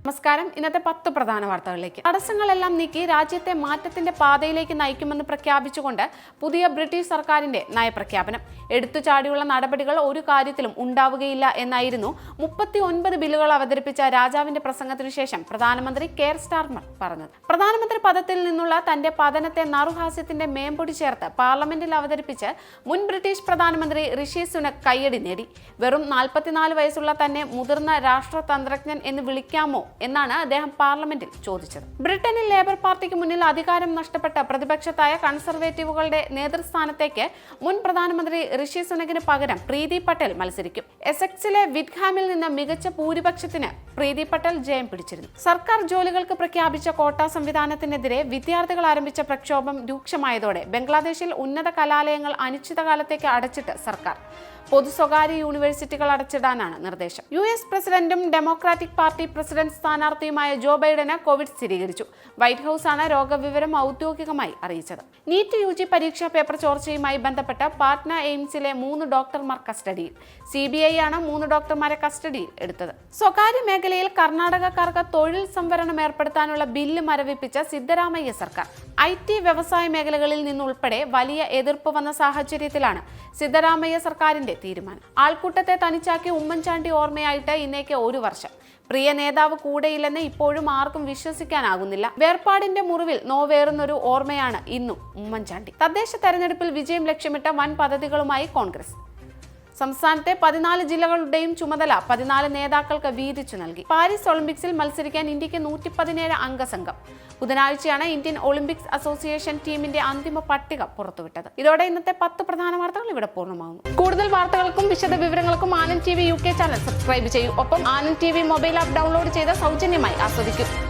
നമസ്കാരം. ഇന്നത്തെ 10 പ്രധാന വാർത്തകളിലേക്ക്. തടസ്സങ്ങളെല്ലാം നീക്കി രാജ്യത്തെ മാറ്റത്തിന്റെ പാതയിലേക്ക് നയിക്കുമെന്ന് പ്രഖ്യാപിച്ചുകൊണ്ട് പുതിയ ബ്രിട്ടീഷ് സർക്കാരിന്റെ നയപ്രഖ്യാപനം. എടുത്തുചാടിയുള്ള നടപടികൾ ഒരു കാര്യത്തിലും ഉണ്ടാവുകയില്ല എന്നായിരുന്നു 39 ബില്ലുകൾ അവതരിപ്പിച്ച രാജാവിന്റെ പ്രസംഗത്തിനു ശേഷം പ്രധാനമന്ത്രി കെയർ സ്റ്റാർമർ പറഞ്ഞത്. പ്രധാനമന്ത്രി പദത്തിൽ നിന്നുള്ള തന്റെ പതനത്തെ നറുഹാസ്യത്തിന്റെ മേമ്പൊടി ചേർത്ത് പാർലമെന്റിൽ അവതരിപ്പിച്ച് മുൻ ബ്രിട്ടീഷ് പ്രധാനമന്ത്രി ഋഷി സുനക് കയ്യടി നേടി. വെറും 44 വയസ്സുള്ള തന്നെ മുതിർന്ന രാഷ്ട്രതന്ത്രജ്ഞൻ എന്ന് വിളിക്കാമോ എന്നാണ് അദ്ദേഹം പാർലമെന്റിൽ ചോദിച്ചത്. ബ്രിട്ടനിൽ ലേബർ പാർട്ടിക്ക് മുന്നിൽ അധികാരം നഷ്ടപ്പെട്ട പ്രതിപക്ഷത്തായ കൺസർവേറ്റീവുകളുടെ നേതൃസ്ഥാനത്തേക്ക് മുൻ പ്രധാനമന്ത്രി ഋഷി സുനകിന് പകരം പ്രീതി പട്ടേൽ മത്സരിക്കും. എസെക്സിലെ വിറ്റ്ഹാമിൽ നിന്ന് മികച്ച ഭൂരിപക്ഷത്തിന് പ്രീതി പട്ടേൽ ജയം പിടിച്ചിരുന്നു. സർക്കാർ ജോലികൾക്ക് പ്രഖ്യാപിച്ച കോട്ട സംവിധാനത്തിനെതിരെ വിദ്യാർത്ഥികൾ ആരംഭിച്ച പ്രക്ഷോഭം രൂക്ഷമായതോടെ ബംഗ്ലാദേശിൽ ഉന്നത കലാലയങ്ങൾ അനിശ്ചിതകാലത്തേക്ക് അടച്ചിട്ട് സർക്കാർ. പൊതു സ്വകാര്യ യൂണിവേഴ്സിറ്റികൾ അടച്ചിടാനാണ് നിർദ്ദേശം. US പ്രസിഡന്റും ഡെമോക്രാറ്റിക് പാർട്ടി പ്രസിഡന്റ് സ്ഥാനാർത്ഥിയുമായ ജോ ബൈഡന് കോവിഡ് സ്ഥിരീകരിച്ചു. വൈറ്റ് ഹൌസ് ആണ് രോഗവിവരം ഔദ്യോഗികമായി അറിയിച്ചത്. നീറ്റ് UG പരീക്ഷാ പേപ്പർ ചോർച്ചയുമായി ബന്ധപ്പെട്ട് പാറ്റ്ന എയിംസിലെ 3 ഡോക്ടർമാർ കസ്റ്റഡിയിൽ. CBI ആണ് 3 ഡോക്ടർമാരെ കസ്റ്റഡിയിൽ എടുത്തത്. സ്വകാര്യ മേഖലയിൽ കർണാടകക്കാർക്ക് തൊഴിൽ സംവരണം ഏർപ്പെടുത്താനുള്ള ബില്ല് മരവിപ്പിച്ച സിദ്ധരാമയ്യ സർക്കാർ. IT വ്യവസായ മേഖലകളിൽ നിന്നുൾപ്പെടെ വലിയ എതിർപ്പ് വന്ന സാഹചര്യത്തിലാണ് സിദ്ധരാമയ്യ സർക്കാരിന്റെ തീരുമാനം. ആൾക്കൂട്ടത്തെ തനിച്ചാക്കി ഉമ്മൻചാണ്ടി ഓർമ്മയായിട്ട് ഇന്നേക്ക് 1 വർഷം. പ്രിയ നേതാവ് കൂടെയില്ലെന്ന് ഇപ്പോഴും ആർക്കും വിശ്വസിക്കാനാകുന്നില്ല. വേർപാടിന്റെ മുറിവിൽ നോവേറുന്നൊരു ഓർമ്മയാണ് ഇന്നും ഉമ്മൻചാണ്ടി. തദ്ദേശ തെരഞ്ഞെടുപ്പിൽ വിജയം ലക്ഷ്യമിട്ട വൻ പദ്ധതികളുമായി കോൺഗ്രസ്. സംസ്ഥാനത്തെ 14 ജില്ലകളുടെയും ചുമതല 14 നേതാക്കൾക്ക് വീതിച്ചു നൽകി. പാരീസ് ഒളിമ്പിക്സിൽ മത്സരിക്കാൻ ഇന്ത്യക്ക് 117 അംഗ സംഘം. ബുധനാഴ്ചയാണ് ഇന്ത്യൻ ഒളിമ്പിക്സ് അസോസിയേഷൻ ടീമിന്റെ അന്തിമ പട്ടിക പുറത്തുവിട്ടത്. ഇതോടെ ഇന്നത്തെ 10 പ്രധാന വാർത്തകൾ ഇവിടെ പൂർണ്ണമാകുന്നു. കൂടുതൽ വാർത്തകൾക്കും വിശദ വിവരങ്ങൾക്കും Anand TV UK channel subscribe ചെയ്യൂ. ഒപ്പം Anand TV mobile app download ചെയ്ത് സൗജന്യമായി ആസ്വദിക്കും.